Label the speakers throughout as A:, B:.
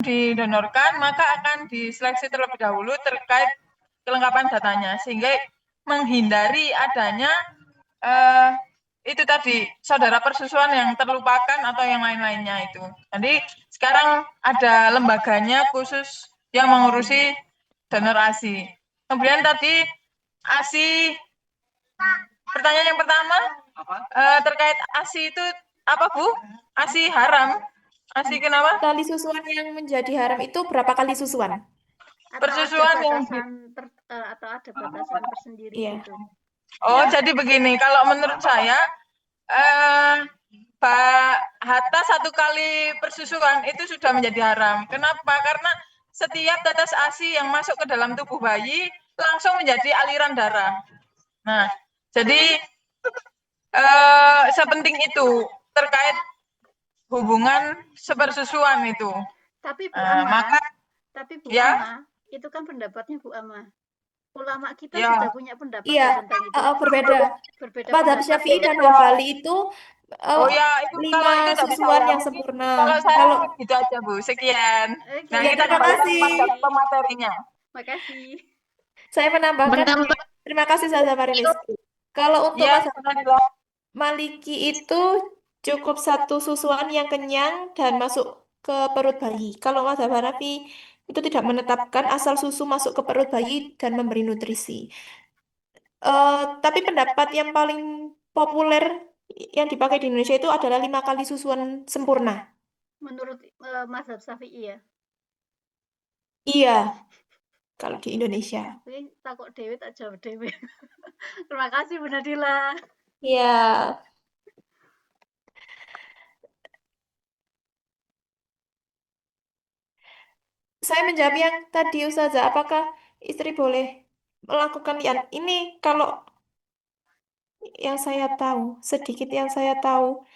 A: didonorkan, maka akan diseleksi terlebih dahulu terkait kelengkapan datanya, sehingga menghindari adanya itu tadi saudara persusuan yang terlupakan atau yang lain-lainnya itu. Jadi sekarang ada lembaganya khusus yang mengurusi donor ASI. Kemudian tadi ASI, pertanyaan yang pertama terkait ASI itu apa Bu? ASI haram? ASI kenapa?
B: Kali susuan yang menjadi haram itu berapa kali susuan?
A: Persusuan yang
C: atau ada batasan tersendiri gitu.
A: Oh, jadi begini, kalau menurut saya Pak Hatta 1 kali persusuan itu sudah menjadi haram. Kenapa? Karena setiap tetes ASI yang masuk ke dalam tubuh bayi langsung menjadi aliran darah. Nah, jadi sepenting itu terkait hubungan sepersusuan itu.
C: Tapi Bu Ama,
A: ya,
C: itu kan pendapatnya Bu Ama. Ulama kita
A: ya,
C: sudah punya pendapat tentang itu.
B: Berbeda. Madzhab Syafi'i dan
A: ya.
B: Hambali itu
A: itu
B: 5
A: kalau itu dari
B: susuan
A: saya.
B: yang sempurna.
A: Kalau saya gitu aja Bu, sekian. Nah,
B: Ya,
A: kita
B: terima kasih.
A: ke materinya.
C: Makasih.
B: Saya menambahkan, terima kasih Ustazah Marilis. Kalau untuk Maliki itu cukup 1 susuan yang kenyang dan masuk ke perut bayi. Kalau Mazhab Hanafi itu tidak menetapkan asal susu masuk ke perut bayi dan memberi nutrisi. Tapi pendapat yang paling populer yang dipakai di Indonesia itu adalah 5 kali susuan sempurna.
C: Menurut Mazhab Syafi'i ya?
B: Iya, kalau di Indonesia.
C: Ini takut dewe tak jawab dewe. Terima kasih Bu Nadila.
B: Iya. Saya menjawab yang tadi Ustazah, apakah istri boleh melakukan lian? Ini kalau yang saya tahu, sedikit yang saya tahu,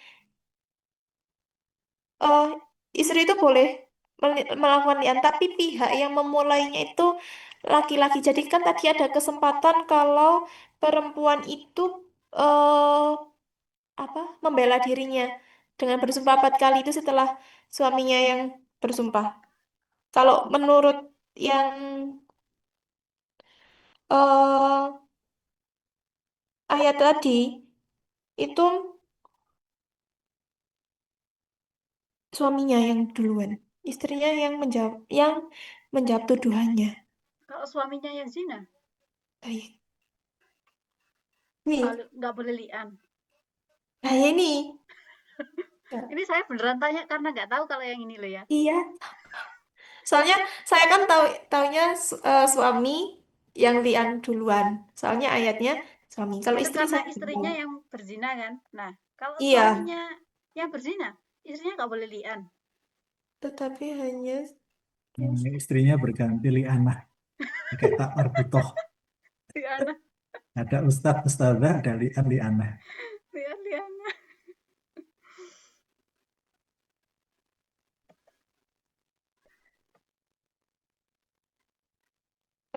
B: istri itu boleh melakukan lian, tapi pihak yang memulainya itu laki-laki. Jadi kan tadi ada kesempatan kalau perempuan itu membela dirinya dengan bersumpah 4 kali itu setelah suaminya yang bersumpah. Kalau menurut yang ayat tadi itu suaminya yang duluan, istrinya yang menjawab tuduhannya.
C: Kalau suaminya yang zina?
B: Baik.
C: Kalau nggak boleh lian.
B: Nah ini.
C: Ini saya beneran tanya karena nggak tahu kalau yang ini loh ya.
B: Iya. Soalnya saya kan taunya suami yang lian duluan. Soalnya ayatnya suami. Kalau
C: Itu
B: istri
C: karena
B: saya
C: istrinya yang berzina kan. Nah, kalau
B: iya.
C: suaminya yang berzina, istrinya nggak boleh lian.
B: Tetapi hanya
D: istrinya berganti liana. Kayak tak marbutoh.
C: Liana.
D: Ada ustadz, ustadzah, ada lian, liana.
C: Liana.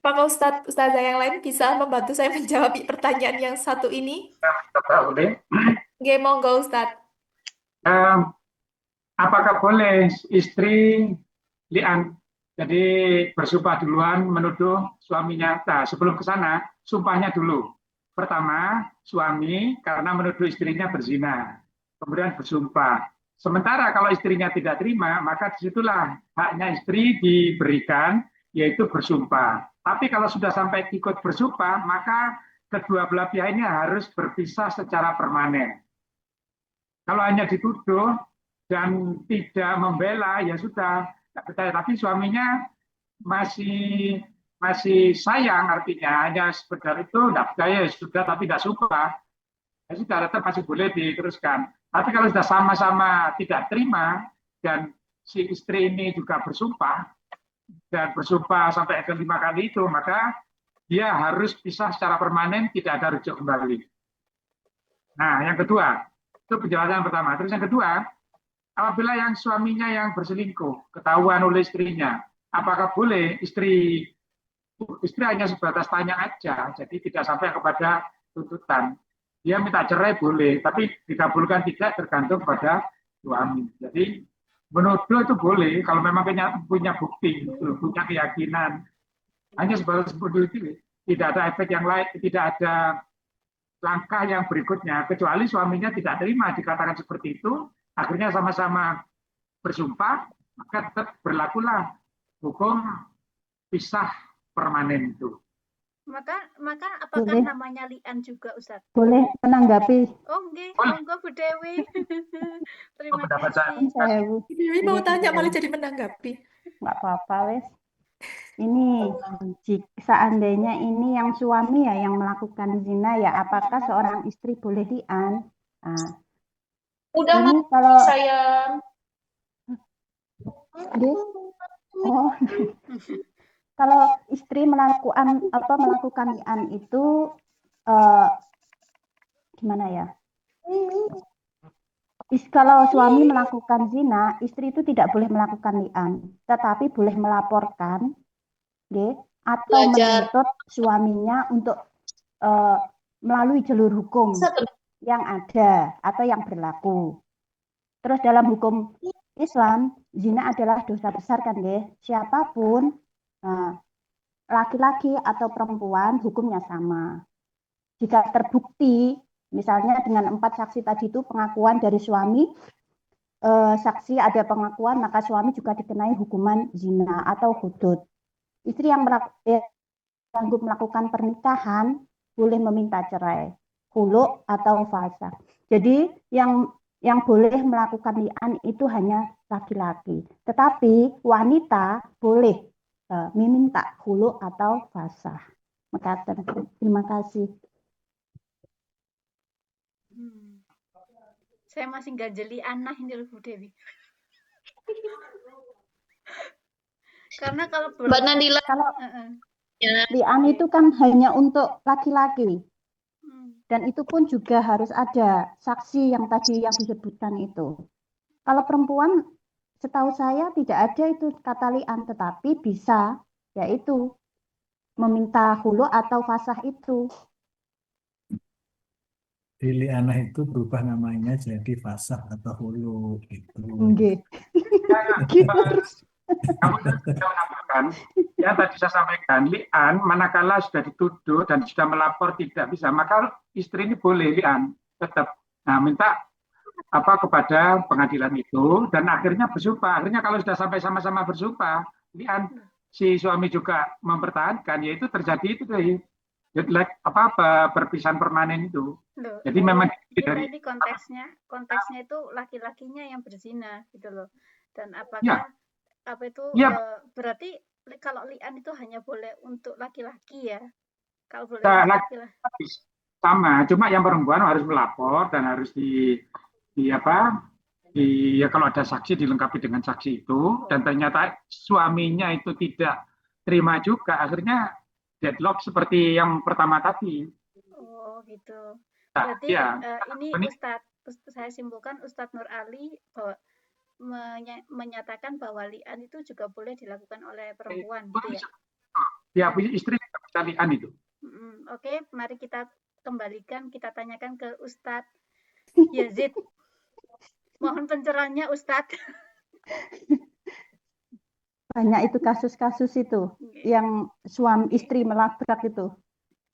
B: Apakah ustazah yang lain bisa membantu saya menjawab pertanyaan yang satu ini? Oke, monggo Ustadz.
E: Apakah boleh istri lian, jadi bersumpah duluan menuduh suaminya? Nah, sebelum ke sana, sumpahnya dulu. Pertama, suami karena menuduh istrinya berzina, kemudian bersumpah. Sementara kalau istrinya tidak terima, maka disitulah haknya istri diberikan, yaitu bersumpah. Tapi kalau sudah sampai ikut bersumpah, maka kedua belah pihak ini harus berpisah secara permanen. Kalau hanya dituduh dan tidak membela, ya sudah. Tapi suaminya masih sayang, artinya hanya sekedar itu tidak percaya, ya sudah, tapi tidak suka, ya sudah, tetap masih boleh diteruskan. Tapi kalau sudah sama-sama tidak terima dan si istri ini juga bersumpah dan bersumpah sampai ke 5 kali itu, maka dia harus pisah secara permanen, tidak ada rujuk kembali. Nah, yang kedua, itu penjelasan pertama. Terus yang kedua, apabila yang suaminya yang berselingkuh ketahuan oleh istrinya, apakah boleh istri hanya sebatas tanya aja, jadi tidak sampai kepada tuntutan. Dia minta cerai boleh, tapi dikabulkan tidak tergantung pada suami. Jadi menuduh itu boleh kalau memang punya bukti, gitu, punya keyakinan. Hanya seperti itu, tidak ada efek yang lain, tidak ada langkah yang berikutnya, kecuali suaminya tidak terima dikatakan seperti itu, akhirnya sama-sama bersumpah, maka tetap berlakulah hukum pisah permanen itu.
C: Maka apakah
F: Boleh.
C: namanya li'an juga, Ustaz?
F: Boleh menanggapi
C: Oh, nggih,
E: Boleh.
C: monggo Bu Dewi. Terima
E: Pendapat saya.
C: kasih.
F: saya
B: Dewi mau tanya malah jadi menanggapi.
F: nggak apa-apa wes. Ini seandainya ini yang suami ya yang melakukan zina ya, apakah seorang istri boleh li'an? Nah,
G: Udah
F: ini
G: Mas,
F: kalau
G: sayang.
F: Nggih. Oh, kalau istri melakukan li'an itu gimana ya? Kalau suami melakukan zina, istri itu tidak boleh melakukan li'an, tetapi boleh melaporkan, nggih, atau
G: Belajar.
F: menuntut suaminya untuk melalui jalur hukum yang ada atau yang berlaku. Terus dalam hukum Islam, zina adalah dosa besar kan, nggih. Siapapun, laki-laki atau perempuan, hukumnya sama. Jika terbukti, misalnya dengan 4 saksi tadi itu pengakuan dari suami, saksi ada pengakuan, maka suami juga dikenai hukuman zina atau hudud. Istri yang sanggup melakukan pernikahan boleh meminta cerai, khulu atau fasa. Jadi yang boleh melakukan li'an itu hanya laki-laki, tetapi wanita boleh meminta khulu atau fasa. Terima kasih.
C: Saya masih ganjeli anah ini loh Bu Dewi. Karena kalau
G: Mbak Nadila,
F: Kalau
G: ya.
F: li'an itu kan hanya untuk laki-laki. Dan itu pun juga harus ada saksi yang tadi yang disebutkan itu. Kalau perempuan, setahu saya tidak ada itu kata li'an, tetapi bisa yaitu meminta khulu atau fasah itu.
D: Di li'anah itu berubah namanya jadi fasah atau hulu gitu.
F: Nggih.
E: Kamu sudah menambahkan, ya tadi saya sampaikan, li'an manakala sudah dituduh dan sudah melapor tidak bisa, maka istri ini boleh li'an tetap. Nah, minta kepada pengadilan itu dan akhirnya bersumpah. Akhirnya kalau sudah sampai sama-sama bersumpah, li'an si suami juga mempertahankan, yaitu terjadi itu tadi. Perpisahan permanen itu.
C: Loh,
E: Jadi memang
C: dari konteksnya itu laki-lakinya yang berzina gitu loh. Dan apakah apa itu berarti kalau li'an itu hanya boleh untuk laki-laki ya? Kalau boleh laki-laki
E: sama, cuma yang perempuan harus melapor dan harus kalau ada saksi dilengkapi dengan saksi itu dan ternyata suaminya itu tidak terima juga, akhirnya deadlock seperti yang pertama tadi.
C: Oh gitu. Berarti ini Ustadz, saya simpulkan Ustadz Nur Ali bahwa menyatakan bahwa li'an itu juga boleh dilakukan oleh perempuan gitu ya?
E: Ya, istri bisa li'an itu.
C: Oke, mari kita kembalikan, kita tanyakan ke Ustadz Yazid. Mohon pencerahannya Ustadz.
F: Banyak itu kasus-kasus itu yang suami istri melabrak itu.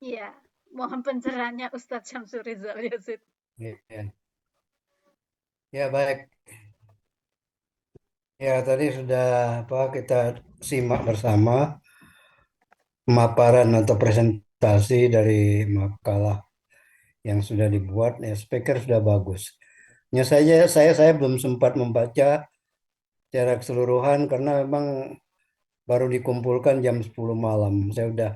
C: Iya, mohon pencerahannya Ustadz Syamsul Rizal Yazid.
H: Ya baik. Ya tadi sudah kita simak bersama pemaparan atau presentasi dari makalah yang sudah dibuat. Ya, speaker sudah bagus. Hanya saja saya belum sempat membaca secara keseluruhan karena memang baru dikumpulkan jam 10 malam. Saya udah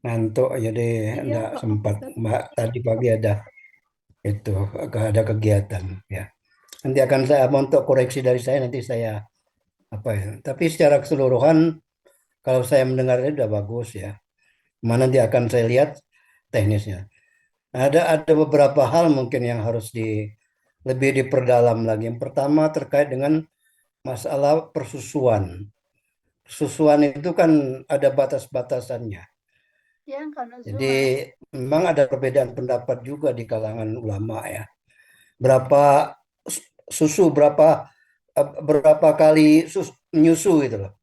H: ngantuk jadi enggak sempat. Tadi pagi ada kegiatan ya. Nanti akan saya untuk koreksi dari saya nanti saya Tapi secara keseluruhan kalau saya mendengarnya sudah bagus ya. Mana nanti akan saya lihat teknisnya. Ada beberapa hal mungkin yang harus lebih diperdalam lagi. Yang pertama terkait dengan masalah persusuan. Persusuan itu kan ada batas-batasannya. Jadi memang ada perbedaan pendapat juga di kalangan ulama ya. Berapa susu, berapa berapa kali menyusu gitu loh.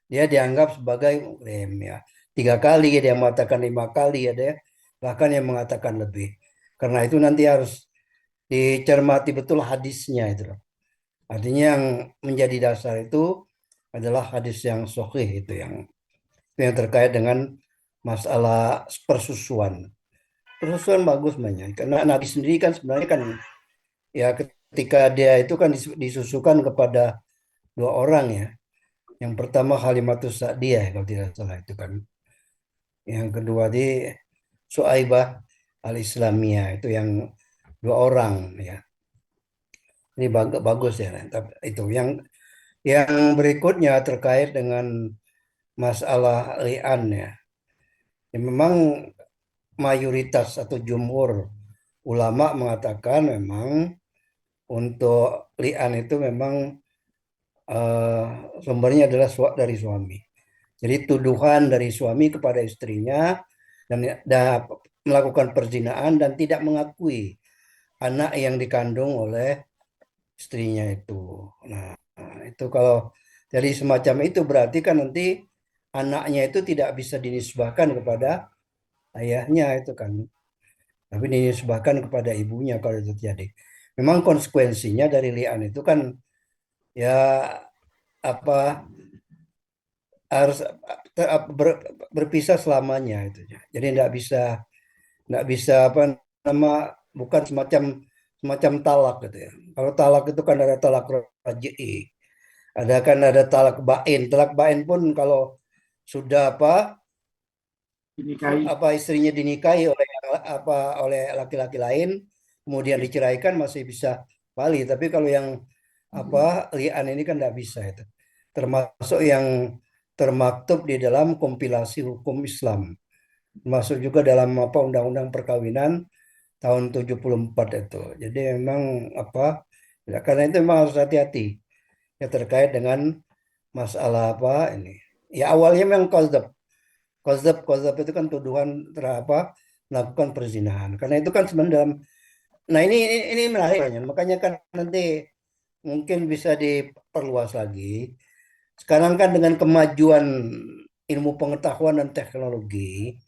H: Dia dianggap sebagai muhrim ya. 3 kali, ada yang mengatakan 5 kali, ada ya, bahkan yang mengatakan lebih. Karena itu nanti harus dicermati betul hadisnya itu loh. Artinya yang menjadi dasar itu adalah hadis yang sahih itu yang terkait dengan masalah persusuan. Persusuan bagus banyak karena Nabi sendiri kan sebenarnya kan ya ketika dia itu kan disusukan kepada 2 orang ya. Yang pertama Halimatus Sa'diyah kalau tidak salah itu kan. Yang kedua di Suaibah al-Islamiyah itu yang 2 orang ya. Ini bagus ya. Tapi itu yang berikutnya terkait dengan masalah li'an ya. Ya, memang mayoritas atau jumhur ulama mengatakan memang untuk li'an itu memang sumbernya adalah dari suami. Jadi tuduhan dari suami kepada istrinya dan melakukan perzinaan dan tidak mengakui anak yang dikandung oleh istrinya itu. Nah, itu kalau dari semacam itu berarti kan nanti anaknya itu tidak bisa dinisbahkan kepada ayahnya itu kan. Tapi dinisbahkan kepada ibunya kalau itu terjadi. Memang konsekuensinya dari li'an itu kan ya apa harus berpisah selamanya itu. Jadi nggak bisa apa nama bukan semacam talak gitu ya. Kalau talak itu kan ada talak raj'i, ada talak bain. Talak bain pun kalau sudah
E: Dinikahi.
H: istrinya dinikahi oleh laki-laki lain kemudian diceraikan masih bisa balik. Tapi kalau yang li'an ini kan nggak bisa itu. Termasuk yang termaktub di dalam kompilasi hukum Islam. Masuk juga dalam undang-undang perkawinan tahun 74 itu. Jadi memang ya, karena itu memang harus hati-hati ya terkait dengan masalah ini. Ya awalnya memang qadzab itu kan tuduhan melakukan perzinahan. Karena itu kan sebenarnya nah ini menarik makanya kan nanti mungkin bisa diperluas lagi. Sekarang kan dengan kemajuan ilmu pengetahuan dan teknologi,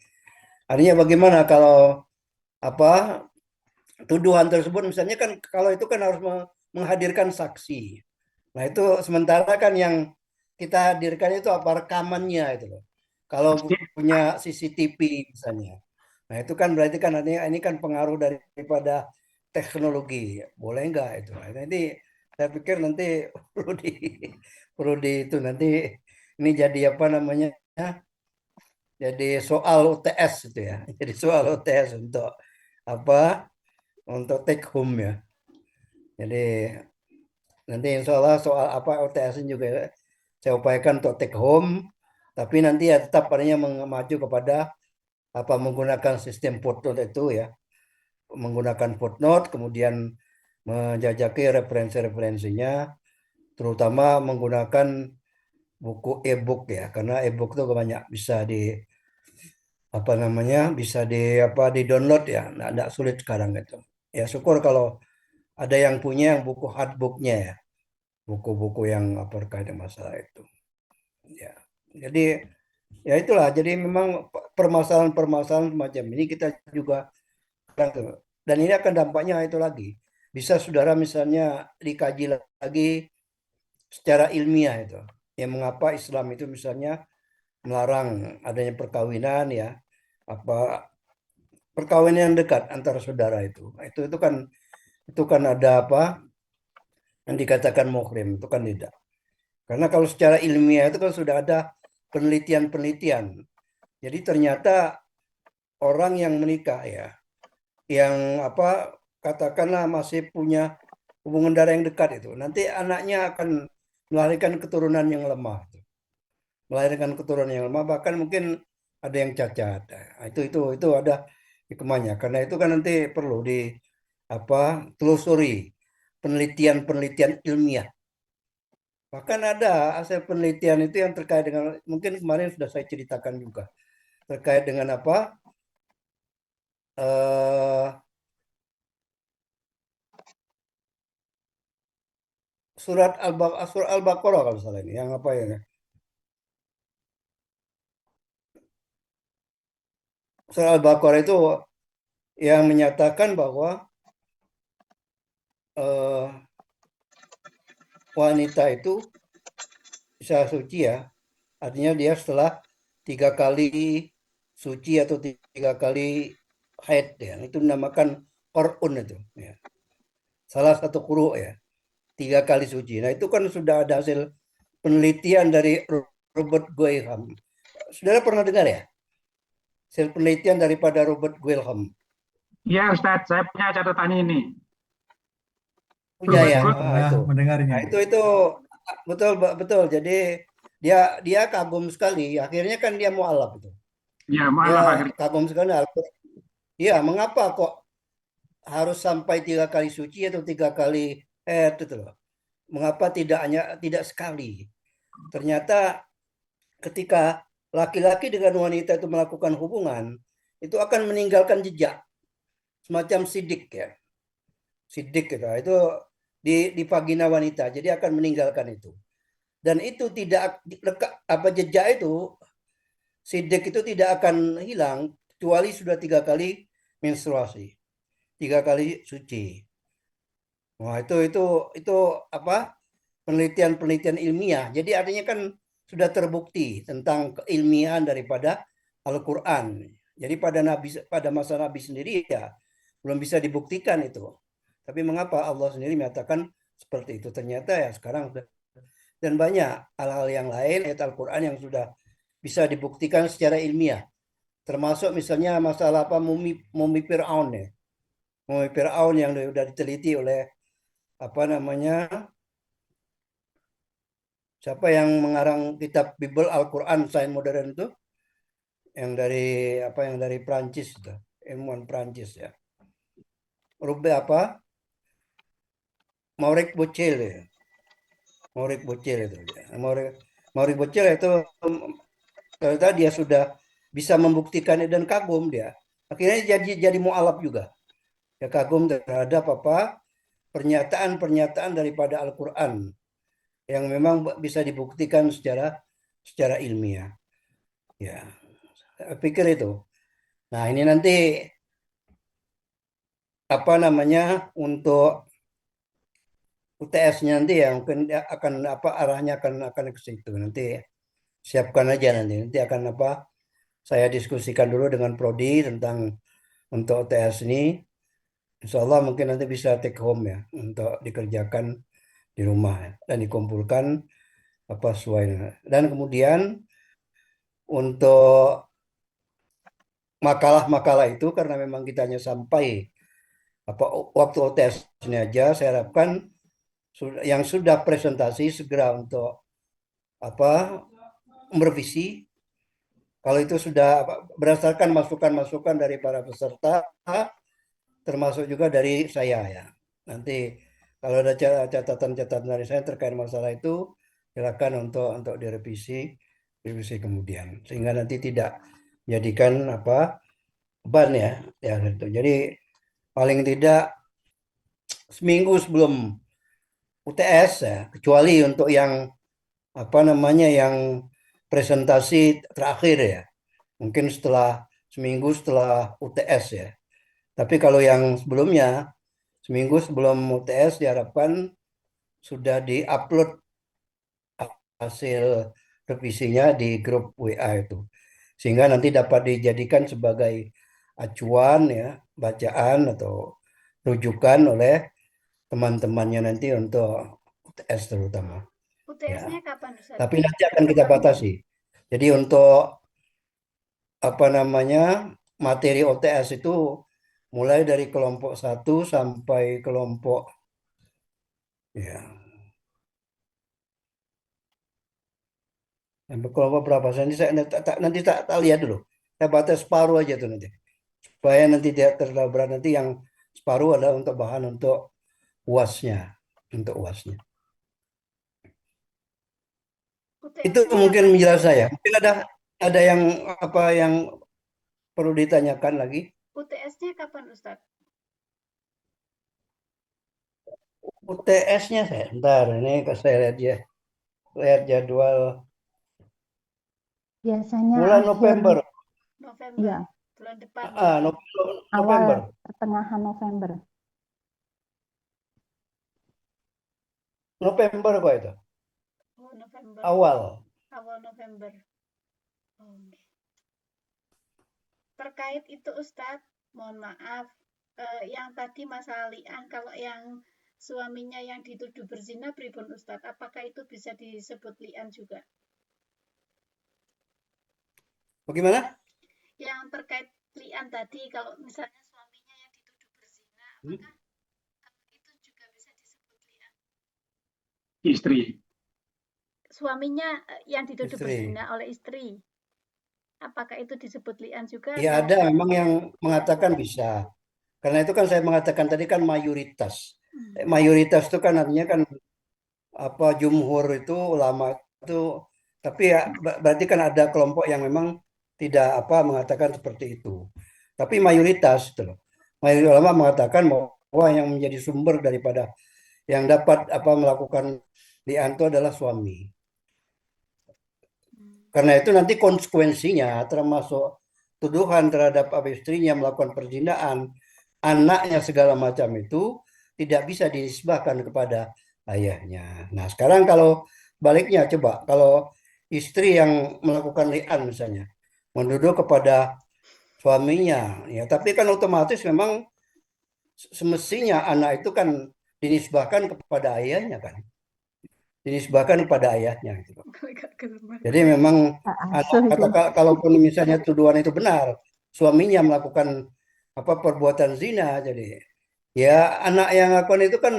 H: artinya bagaimana kalau tuduhan tersebut misalnya kan kalau itu kan harus menghadirkan saksi. Nah itu sementara kan yang kita hadirkan itu rekamannya itu loh. Kalau punya CCTV misalnya. Nah itu kan berarti kan artinya ini kan pengaruh daripada teknologi. Boleh enggak itu? Nah, nanti saya pikir nanti perlu di itu nanti ini jadi jadi soal UTS itu ya. Jadi soal UTS untuk take home ya. Jadi nanti insya Allah soal UTS juga saya upayakan untuk take home, tapi nanti ya tetap adanya maju kepada menggunakan sistem footnote itu ya, menggunakan footnote, kemudian menjajaki referensi-referensinya, terutama menggunakan buku e-book ya, karena e-book itu banyak bisa di download ya, nggak sulit sekarang gitu. Ya syukur kalau ada yang punya yang buku hardbooknya ya, buku-buku yang terkait dengan masalah itu. Ya, jadi ya itulah. Jadi memang permasalahan-permasalahan semacam ini kita juga dan ini akan dampaknya itu lagi. Bisa saudara misalnya dikaji lagi secara ilmiah itu. Ya mengapa Islam itu misalnya melarang adanya perkawinan ya perkawinan yang dekat antara saudara itu. Nah, itu kan ada yang dikatakan muhrim itu kan tidak. Karena kalau secara ilmiah itu kan sudah ada penelitian-penelitian. Jadi ternyata orang yang menikah ya, yang katakanlah masih punya hubungan darah yang dekat itu, nanti anaknya akan melahirkan keturunan yang lemah. Melahirkan keturunan yang lemah, bahkan mungkin ada yang cacat. Nah, itu ada hikmahnya. Karena itu kan nanti perlu telusuri penelitian-penelitian ilmiah. Bahkan ada hasil penelitian itu yang terkait dengan, mungkin kemarin sudah saya ceritakan juga, terkait dengan surat Al-Baqarah kalau salah ini, yang apa ya? Surat Al-Baqarah itu yang menyatakan bahwa wanita itu bisa suci ya, artinya dia setelah 3 kali suci atau 3 kali haid ya, itu dinamakan qur'un itu ya. Salah satu quru ya, 3 kali suci. Nah itu kan sudah ada hasil penelitian dari Robert Graham. Saudara pernah dengar ya? Hasil penelitian daripada Robert Graham.
E: Iya Ustadz, saya punya catatan ini.
H: Punya ya,
D: pernah mendengarnya.
H: Nah, itu betul. Jadi dia kagum sekali. Akhirnya kan dia mualaf itu.
E: Ya,
H: Dia
E: mualaf akhirnya.
H: kagum sekali. Iya, mengapa kok harus sampai 3 kali suci atau 3 kali itu loh. Mengapa tidak sekali? Ternyata ketika laki-laki dengan wanita itu melakukan hubungan, itu akan meninggalkan jejak semacam sidik ya. Sidik gitu. Itu di vagina wanita, jadi akan meninggalkan itu. Dan itu tidak jejak itu, sidik itu tidak akan hilang kecuali sudah 3 kali menstruasi, 3 kali suci. Wah itu apa penelitian ilmiah. Jadi artinya kan sudah terbukti tentang keilmiahan daripada Al-Quran. Jadi pada masa Nabi sendiri ya belum bisa dibuktikan itu. Tapi mengapa Allah sendiri menyatakan seperti itu? Ternyata ya sekarang dan banyak hal-hal yang lain ayat Al-Quran yang sudah bisa dibuktikan secara ilmiah. Termasuk misalnya masalah mumi Fir'aun ya. Mumi Fir'aun yang sudah diteliti oleh siapa yang mengarang kitab Bible Al-Quran Sains Modern itu? Yang dari Prancis itu, ilmuwan Prancis ya. Maurice Bucaille ya. Maurice Bucaille itu. Maurice Bucaille itu ternyata dia sudah bisa membuktikannya dan kagum dia. Akhirnya jadi mualaf juga. Dia kagum terhadap pernyataan-pernyataan daripada Al-Quran yang memang bisa dibuktikan secara ilmiah. Ya, saya pikir itu. Nah, ini nanti untuk UTS-nya nanti ya mungkin akan arahnya akan ke situ. Nanti siapkan aja nanti akan saya diskusikan dulu dengan prodi tentang untuk UTS ini. Insya Allah mungkin nanti bisa take home ya untuk dikerjakan di rumah ya, dan dikumpulkan sesuai. Dan kemudian untuk makalah-makalah itu karena memang kita hanya sampai waktu UTS ini aja, saya harapkan yang sudah presentasi segera untuk merevisi. Kalau itu sudah berdasarkan masukan-masukan dari para peserta, termasuk juga dari saya ya. Nanti kalau ada catatan-catatan dari saya terkait masalah itu, silakan untuk direvisi kemudian, sehingga nanti tidak jadikan beban ya itu. Jadi paling tidak seminggu sebelum UTS ya, kecuali untuk yang yang presentasi terakhir ya, mungkin seminggu setelah UTS ya. Tapi kalau yang sebelumnya, seminggu sebelum UTS diharapkan sudah diupload hasil revisinya di grup WA itu, sehingga nanti dapat dijadikan sebagai acuan ya, bacaan atau rujukan oleh teman-temannya nanti untuk UTS terutama.
C: UTS-nya kapan, Ustaz?
H: Tapi nanti akan kita batasi. Jadi untuk materi OTS itu mulai dari kelompok 1 sampai kelompok sampai kelompok berapa? Nanti tak lihat dulu. Saya batas separuh aja tuh nanti. Supaya nanti tidak terlalu berat. Nanti yang separuh adalah untuk bahan untuk UAS-nya. Itu mungkin menjelaskan saya. Mungkin ada yang perlu ditanyakan lagi.
C: UTS-nya kapan, Ustaz?
H: UTS-nya saya bentar ini saya lihat jadwal
F: Biasanya
H: bulan
F: akhir,
H: November.
C: November,
F: ya,
C: bulan depan.
F: awal
H: November.
F: pertengahan November.
H: November kok itu.
C: Oh, November.
H: Awal.
C: Awal November. Oh, oke. Terkait itu Ustadz, mohon maaf, yang tadi masalah li'an, kalau yang suaminya yang dituduh berzina pripun Ustadz, apakah itu bisa disebut li'an juga?
H: Bagaimana?
C: Yang terkait li'an tadi, kalau misalnya suaminya yang dituduh berzina, apakah itu juga bisa disebut li'an?
E: Istri.
C: Suaminya yang dituduh
H: Istri.
C: berzina oleh istri, apakah itu disebut li'an juga?
H: Ya ada memang yang mengatakan bisa. Karena itu kan saya mengatakan tadi kan mayoritas. Mayoritas itu kan artinya kan apa jumhur itu ulama itu, tapi ya berarti kan ada kelompok yang memang tidak apa mengatakan seperti itu. Tapi mayoritas itu loh. Mayoritas ulama mengatakan bahwa yang menjadi sumber daripada yang dapat apa melakukan li'an itu adalah suami. Karena itu nanti konsekuensinya termasuk tuduhan terhadap istrinya melakukan perzinahan, anaknya segala macam itu tidak bisa dinisbahkan kepada ayahnya. Nah, sekarang kalau baliknya coba, kalau istri yang melakukan li'an misalnya, menuduh kepada suaminya, ya tapi kan otomatis memang semestinya anak itu kan dinisbahkan kepada ayahnya kan. Dinisbahkan kepada ayahnya gitu. Jadi memang kalaupun misalnya tuduhan itu benar, suaminya melakukan apa perbuatan zina, jadi ya anak yang lakukan itu kan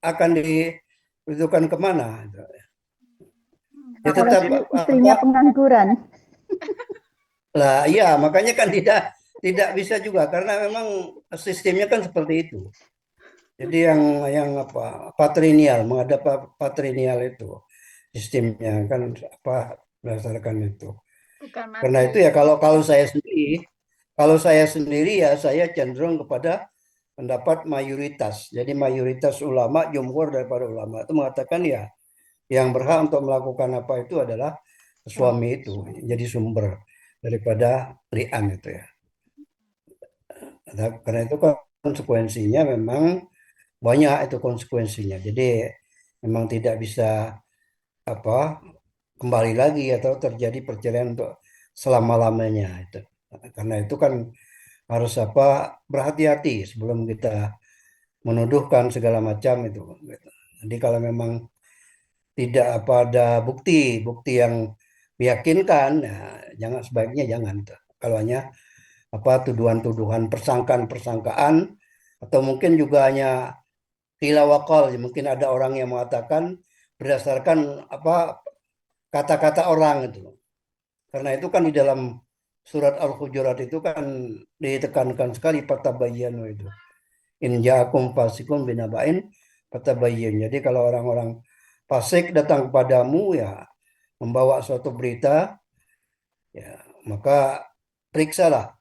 H: akan dituduhkan kemana? Ya tetap
F: Istrinya pengangguran.
H: Lah, iya makanya kan tidak bisa juga karena memang sistemnya kan seperti itu. Jadi yang apa patrinial, menghadap patrinial itu sistemnya kan apa berdasarkan itu. Karena itu ya kalau saya sendiri ya saya cenderung kepada pendapat mayoritas. Jadi mayoritas ulama, jumhur daripada ulama itu mengatakan ya yang berhak untuk melakukan apa itu adalah suami itu, jadi sumber daripada li'an itu ya. Karena itu konsekuensinya memang banyak itu konsekuensinya. Jadi memang tidak bisa apa kembali lagi atau terjadi perceraian untuk selama-lamanya itu. Karena itu kan harus apa berhati-hati sebelum kita menuduhkan segala macam itu. Jadi kalau memang tidak apa ada bukti yang meyakinkan, ya, sebaiknya jangan. Kalau hanya apa tuduhan-tuduhan persangkaan atau mungkin juga hanya tilawakal, mungkin ada orang yang mengatakan berdasarkan apa kata-kata orang itu. Karena itu kan di dalam surat Al-Hujurat itu kan ditekankan sekali fatabayyanu itu. In ja'akum fasiqun binaba'in fatabayyin. Jadi kalau orang-orang fasik datang kepadamu ya membawa suatu berita ya maka periksalah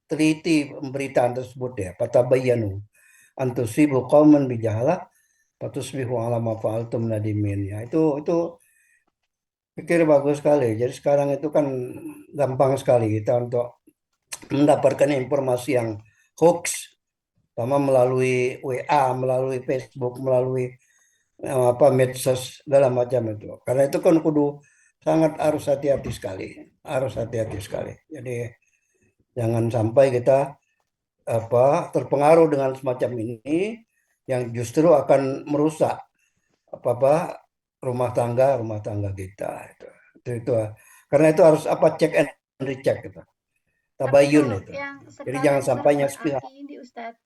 H: teliti pemberitaan tersebut ya fatabayyanu antusibu qauman bijahalah fatusbihu ala ma fa'altum nadimin. Ya itu pikir bagus sekali. Jadi sekarang itu kan gampang sekali kita untuk mendapatkan informasi yang hoax, sama melalui WA, melalui Facebook, melalui apa medsos segala macam itu. Karena itu kan kudu sangat harus hati-hati sekali. Jadi jangan sampai kita apa terpengaruh dengan semacam ini yang justru akan merusak apa rumah tangga kita itu karena itu harus apa check and recheck gitu tabayun itu jadi jangan sampainya sepihak
C: ini Ustadz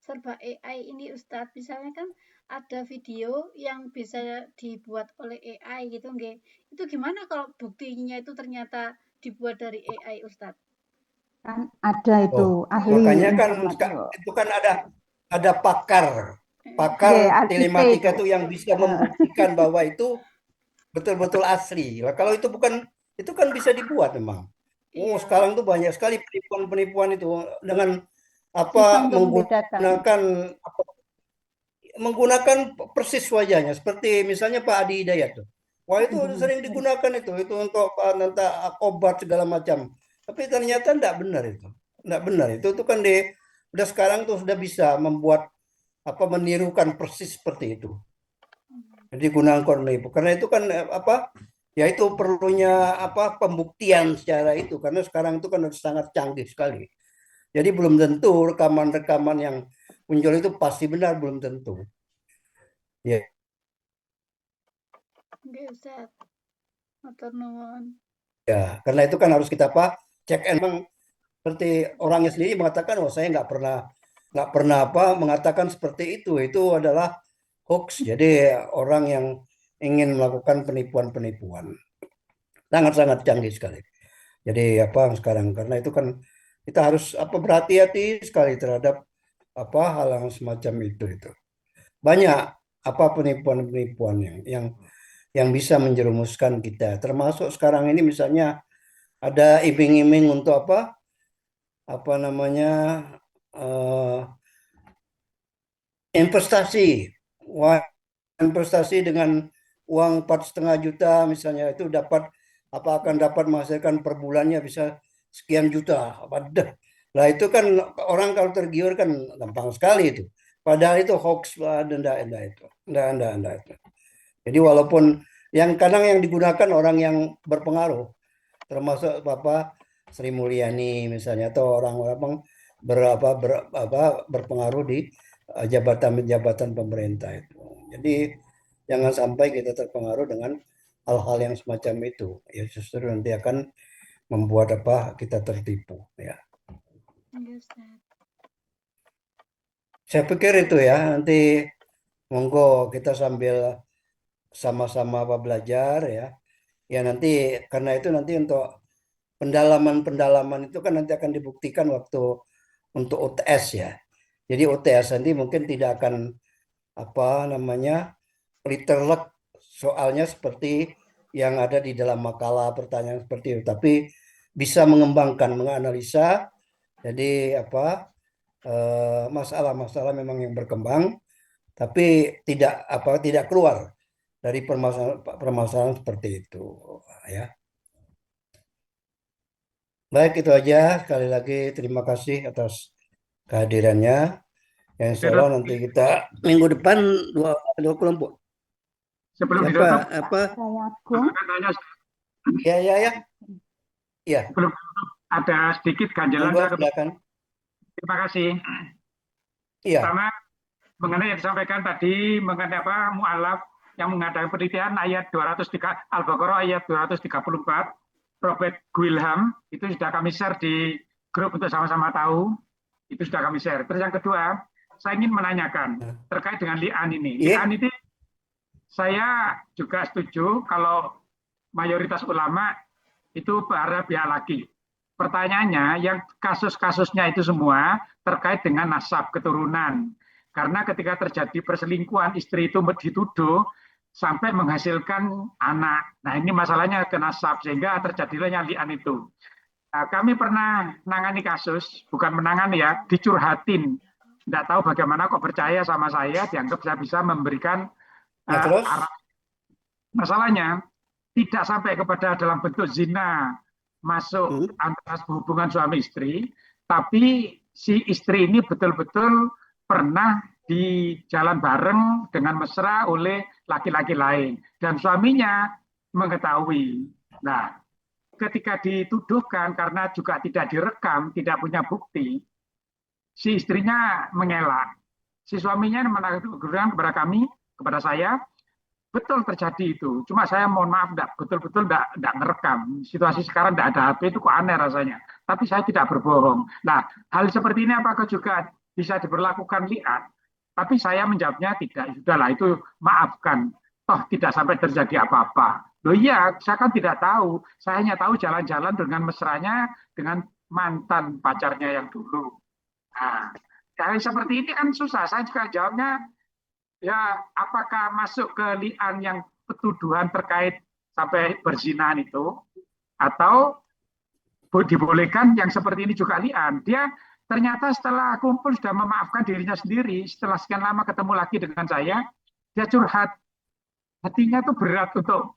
C: serba AI ini Ustadz misalnya kan ada video yang bisa dibuat oleh AI gitu nggih itu gimana kalau buktinya itu ternyata dibuat dari AI Ustadz
F: kan ada itu ahli
H: makanya kan itu kan ada pakar telematika itu yang bisa membuktikan bahwa itu betul-betul asli. Nah, kalau itu bukan, itu kan bisa dibuat memang. Sekarang tuh banyak sekali penipuan-penipuan itu dengan apa menggunakan menggunakan persis wajahnya seperti misalnya Pak Adi Hidayat tuh. Wah itu sering digunakan itu untuk obat segala macam. Tapi ternyata tidak benar itu. Tidak benar itu kan udah sekarang tuh sudah bisa membuat menirukan persis seperti itu. Jadi gunakan itu karena itu kan ya itu perlunya pembuktian secara itu karena sekarang itu kan sangat canggih sekali. Jadi belum tentu rekaman-rekaman yang muncul itu pasti benar, belum tentu. Ya.
C: Oke, Ustaz. Matur nuwun.
H: Ya, karena itu kan harus kita cek emang seperti orangnya sendiri mengatakan, oh saya nggak pernah mengatakan seperti itu adalah hoax. Jadi orang yang ingin melakukan penipuan-penipuan sangat-sangat canggih sekali. Jadi sekarang karena itu kan kita harus berhati-hati sekali terhadap hal yang semacam itu. Banyak penipuan-penipuan yang bisa menjerumuskan kita. Termasuk sekarang ini misalnya ada iming-iming untuk investasi. Wah, investasi dengan uang 4,5 juta misalnya itu akan dapat menghasilkan per bulannya bisa sekian juta. Nah itu kan orang kalau tergiur kan gampang sekali itu. Padahal itu hoax, anda itu. Jadi walaupun kadang yang digunakan orang yang berpengaruh, termasuk Sri Mulyani misalnya atau orang-orang berpengaruh di jabatan-jabatan pemerintah itu. Jadi jangan sampai kita terpengaruh dengan hal-hal yang semacam itu. Ya justru nanti akan membuat kita tertipu. Ya. Saya pikir itu ya nanti monggo kita sambil sama-sama belajar ya. Ya nanti karena itu nanti untuk pendalaman itu kan nanti akan dibuktikan waktu untuk UTS ya. Jadi UTS nanti mungkin tidak akan literlek soalnya seperti yang ada di dalam makalah pertanyaan seperti itu, tapi bisa mengembangkan, menganalisa. Jadi masalah-masalah memang yang berkembang, tapi tidak keluar dari permasalahan seperti itu ya. Baik itu aja, sekali lagi terima kasih atas kehadirannya. Yang insya Allah nanti kita minggu depan dua kelompok.
E: Sebelum ditutup,
H: ya.
E: Sebelum ditutup ada sedikit ganjalan. Terima kasih.
H: Iya.
E: Pertama mengenai yang disampaikan tadi mengenai mu'alaf yang mengadakan penelitian ayat 203 Al-Baqarah ayat 234. Robert Guilham itu sudah kami share di grup untuk sama-sama tahu, itu sudah kami share. Terus yang kedua, saya ingin menanyakan terkait dengan li'an ini. Li'an ini saya juga setuju kalau mayoritas ulama itu para pihak laki. Pertanyaannya, yang kasus-kasusnya itu semua terkait dengan nasab keturunan. Karena ketika terjadi perselingkuhan, istri itu dituduh sampai menghasilkan anak. Nah ini masalahnya ke nasab, sehingga terjadilah li'an itu. Nah, kami pernah menangani kasus, bukan menangani ya, dicurhatin. Tidak tahu bagaimana kok percaya sama saya, dianggap saya bisa memberikan arah. Masalahnya, tidak sampai kepada dalam bentuk zina, masuk antara hubungan suami istri, tapi si istri ini betul-betul pernah di jalan bareng dengan mesra oleh laki-laki lain dan suaminya mengetahui. Nah, ketika dituduhkan karena juga tidak direkam, tidak punya bukti, si istrinya mengelak. Si suaminya mengatakan kepada kami, kepada saya, betul terjadi itu. Cuma saya mohon maaf, betul-betul tidak ngerekam. Situasi sekarang tidak ada HP itu kok aneh rasanya. Tapi saya tidak berbohong. Nah, hal seperti ini apakah juga bisa diberlakukan li'an? Tapi saya menjawabnya tidak, sudahlah itu maafkan. Toh tidak sampai terjadi apa-apa. Loh iya, saya kan tidak tahu. Saya hanya tahu jalan-jalan dengan mesranya dengan mantan pacarnya yang dulu. Nah, dari seperti ini kan susah. Saya juga jawabnya, ya apakah masuk ke li'an yang petuduhan terkait sampai berzinahan itu, atau dibolehkan yang seperti ini juga li'an. Dia Ternyata setelah kumpul sudah memaafkan dirinya sendiri, setelah sekian lama ketemu lagi dengan saya, dia curhat. Hatinya tuh berat untuk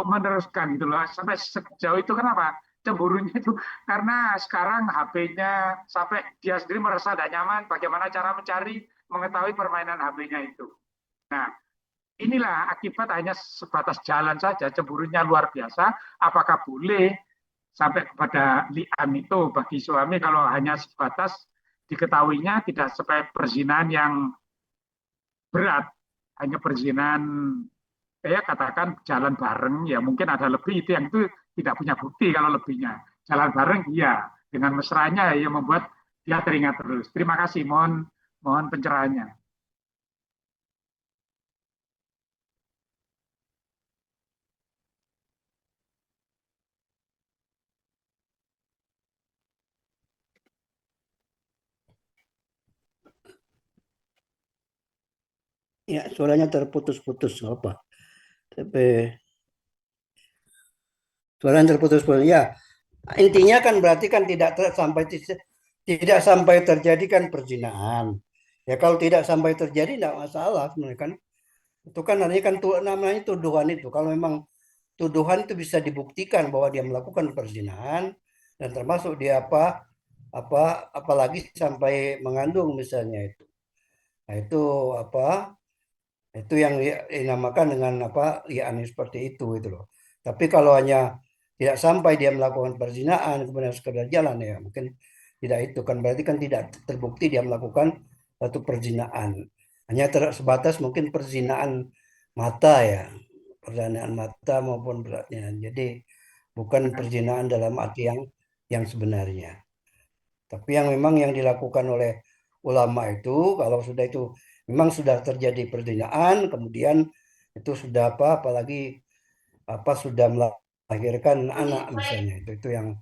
E: meneruskan gitu loh. Sampai sejauh itu kenapa? Cemburunya itu karena sekarang HP-nya sampai dia sendiri merasa tidak nyaman bagaimana cara mencari mengetahui permainan HP-nya itu. Nah, inilah akibat hanya sebatas jalan saja, cemburunya luar biasa. Apakah boleh sampai kepada li'an itu bagi suami kalau hanya sebatas diketahuinya tidak sampai perzinahan yang berat, hanya perzinahan saya katakan jalan bareng ya mungkin ada lebih itu yang itu tidak punya bukti kalau lebihnya. Jalan bareng iya dengan mesranya yang membuat dia teringat terus. Terima kasih, mohon pencerahannya.
H: Ya, suaranya terputus-putus apa? Tapi suaranya terputus-putus. Ya, intinya kan berarti kan tidak sampai terjadi kan perzinahan. Ya kalau tidak sampai terjadi tidak masalah sebenarnya kan. Itu kan namanya tuduhan itu. Kalau memang tuduhan itu bisa dibuktikan bahwa dia melakukan perzinahan dan termasuk dia apalagi sampai mengandung misalnya itu. Nah, itu yang dinamakan dengan li'an seperti itu loh. Tapi kalau hanya tidak sampai dia melakukan perzinahan kemudian sekedar jalan ya mungkin tidak itu kan berarti kan tidak terbukti dia melakukan satu perzinahan. Hanya sebatas mungkin perzinahan mata ya, perzinahan mata maupun beratnya. Jadi bukan perzinahan dalam arti yang sebenarnya. Tapi yang memang yang dilakukan oleh ulama itu kalau sudah itu memang sudah terjadi perzinahan, kemudian itu sudah apalagi sudah melahirkan anak misalnya itu yang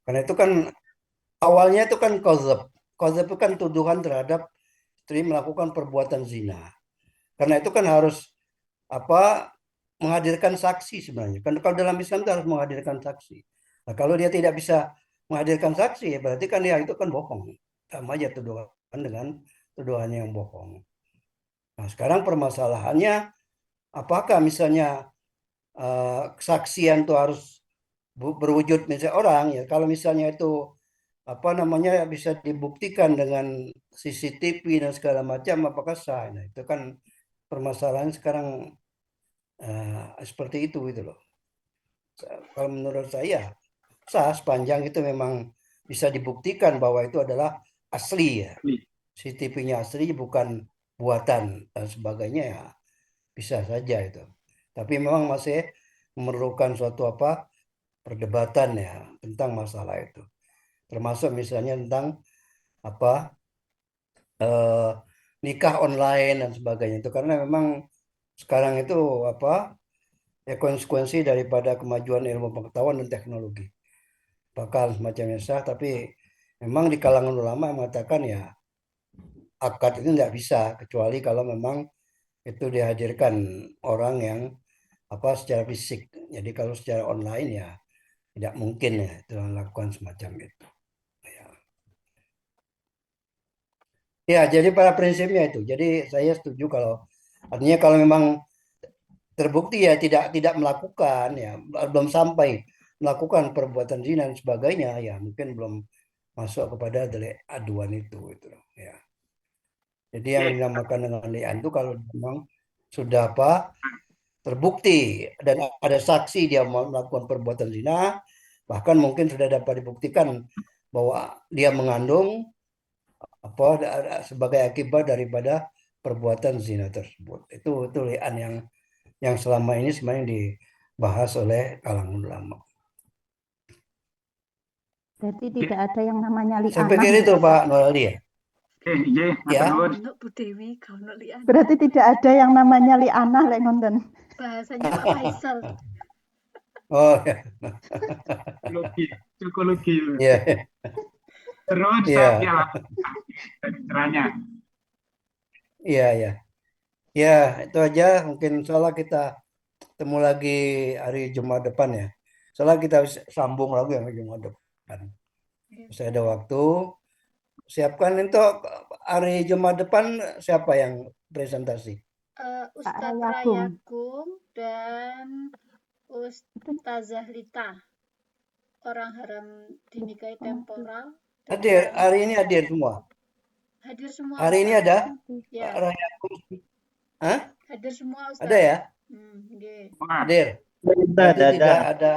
H: karena itu kan awalnya itu kan qadzaf itu kan tuduhan terhadap istri melakukan perbuatan zina. Karena itu kan harus menghadirkan saksi sebenarnya. Kan kalau dalam Islam itu harus menghadirkan saksi. Nah, kalau dia tidak bisa menghadirkan saksi, berarti kan dia itu kan bohong. Sama aja tuduhan dengan tuduhannya yang bohong. Nah, sekarang permasalahannya, apakah misalnya kesaksian itu harus berwujud misalnya orang ya. Kalau misalnya itu bisa dibuktikan dengan CCTV dan segala macam, apakah sah? Nah, itu kan permasalahan sekarang seperti itu gitu loh. Kalau menurut saya sah sepanjang itu memang bisa dibuktikan bahwa itu adalah asli ya. CCTV-nya asli bukan buatan dan sebagainya ya bisa saja itu. Tapi memang masih memerlukan suatu perdebatan ya tentang masalah itu. Termasuk misalnya tentang nikah online dan sebagainya itu karena memang sekarang itu konsekuensi daripada kemajuan ilmu pengetahuan dan teknologi bakal semacamnya sah, tapi memang di kalangan ulama mengatakan ya akad itu tidak bisa kecuali kalau memang itu dihadirkan orang yang secara fisik. Jadi kalau secara online ya tidak mungkin ya itu melakukan semacam itu. Ya, jadi pada prinsipnya itu. Jadi saya setuju artinya kalau memang terbukti ya tidak melakukan ya belum sampai melakukan perbuatan zina dan sebagainya ya mungkin belum masuk kepada delik aduan itu ya. Jadi yang dinamakan dengan li'an itu kalau memang sudah terbukti dan ada saksi dia melakukan perbuatan zina, bahkan mungkin sudah dapat dibuktikan bahwa dia mengandung sebagai akibat daripada perbuatan zina tersebut. Itu li'an yang selama ini sebenarnya dibahas oleh kalangan ulama.
F: Berarti tidak ada yang namanya li'anah.
H: Saya pikir itu Pak Nurali ya.
E: Ya.
C: Bu Dewi kalau li'anah.
F: Berarti tidak ada yang namanya li'anah lek ngonten.
C: Bahasanya Pak Faisal.
H: Oh ya.
E: Psikologi.
H: Iya.
E: Terus saya caranya.
H: Iya. Ya, itu aja. Mungkin soalnya kita ketemu lagi hari Jumat depan ya. Soalnya kita sambung lagi sama Jumat depan. Saya ada waktu. Siapkan untuk hari Jumat depan siapa yang presentasi?
C: Ustadz
F: Rayagung.
C: Rayagung dan Ustazah Lita, orang haram dinikahi temporal. dan
H: Hadir,
C: orang
H: hari ini hadir semua.
C: hadir semua.
H: Hari ini
C: Ustadz.
H: ada
C: Ya,
H: Rayagung. Hah?
C: hadir semua Ustadz.
H: Ada ya?
C: Nggih.
H: Hadir. Berarti tidak ada.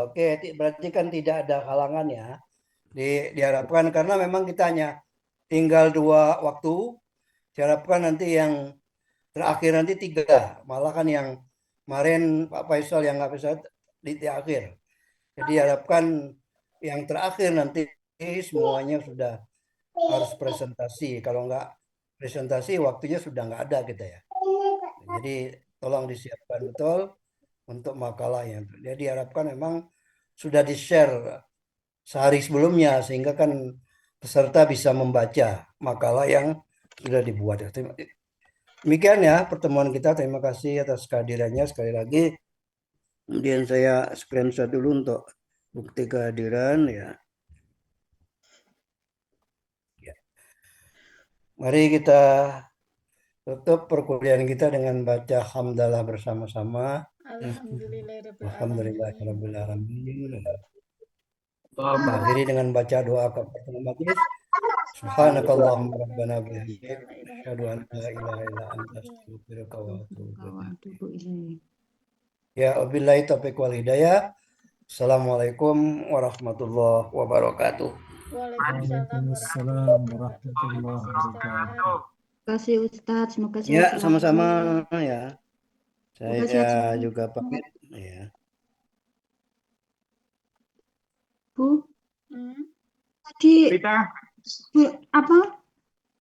H: Oke, berarti kan tidak ada halangan ya. Diharapkan karena memang kita hanya tinggal 2 waktu. Diharapkan nanti yang terakhir nanti 3. Malah kan yang kemarin Pak Faisal yang nggak bisa di akhir. Jadi harapkan yang terakhir nanti semuanya sudah harus presentasi. Kalau nggak presentasi waktunya sudah nggak ada kita ya. Jadi tolong disiapkan betul untuk makalahnya. Jadi diharapkan memang sudah di-share sehari sebelumnya sehingga kan peserta bisa membaca makalah yang sudah dibuat. Demikian ya pertemuan kita. Terima kasih atas kehadirannya sekali lagi. Kemudian saya screenshot dulu untuk bukti kehadiran ya. Mari kita tutup perkuliahan kita dengan baca hamdalah bersama-sama. Alhamdulillahirabbil alamin. Akhiri dengan baca doa kepada majelis. Subhanakallahumma rabbana bihamdik asyhadu an la ilaha illa anta astaghfiruka wa atubu ilaik. Ya, wabillahi taufiq wal hidayah. Assalamualaikum warahmatullahi wabarakatuh.
F: Waalaikumsalam warahmatullahi wabarakatuh. Terima kasih Ustadz, semoga
H: Ya,
F: sehat
H: sama-sama
F: selalu.
H: ya.
F: Semoga sehat
H: Saya
F: selalu.
H: juga pamit ya.
F: Bu, tadi
E: Rita,
F: apa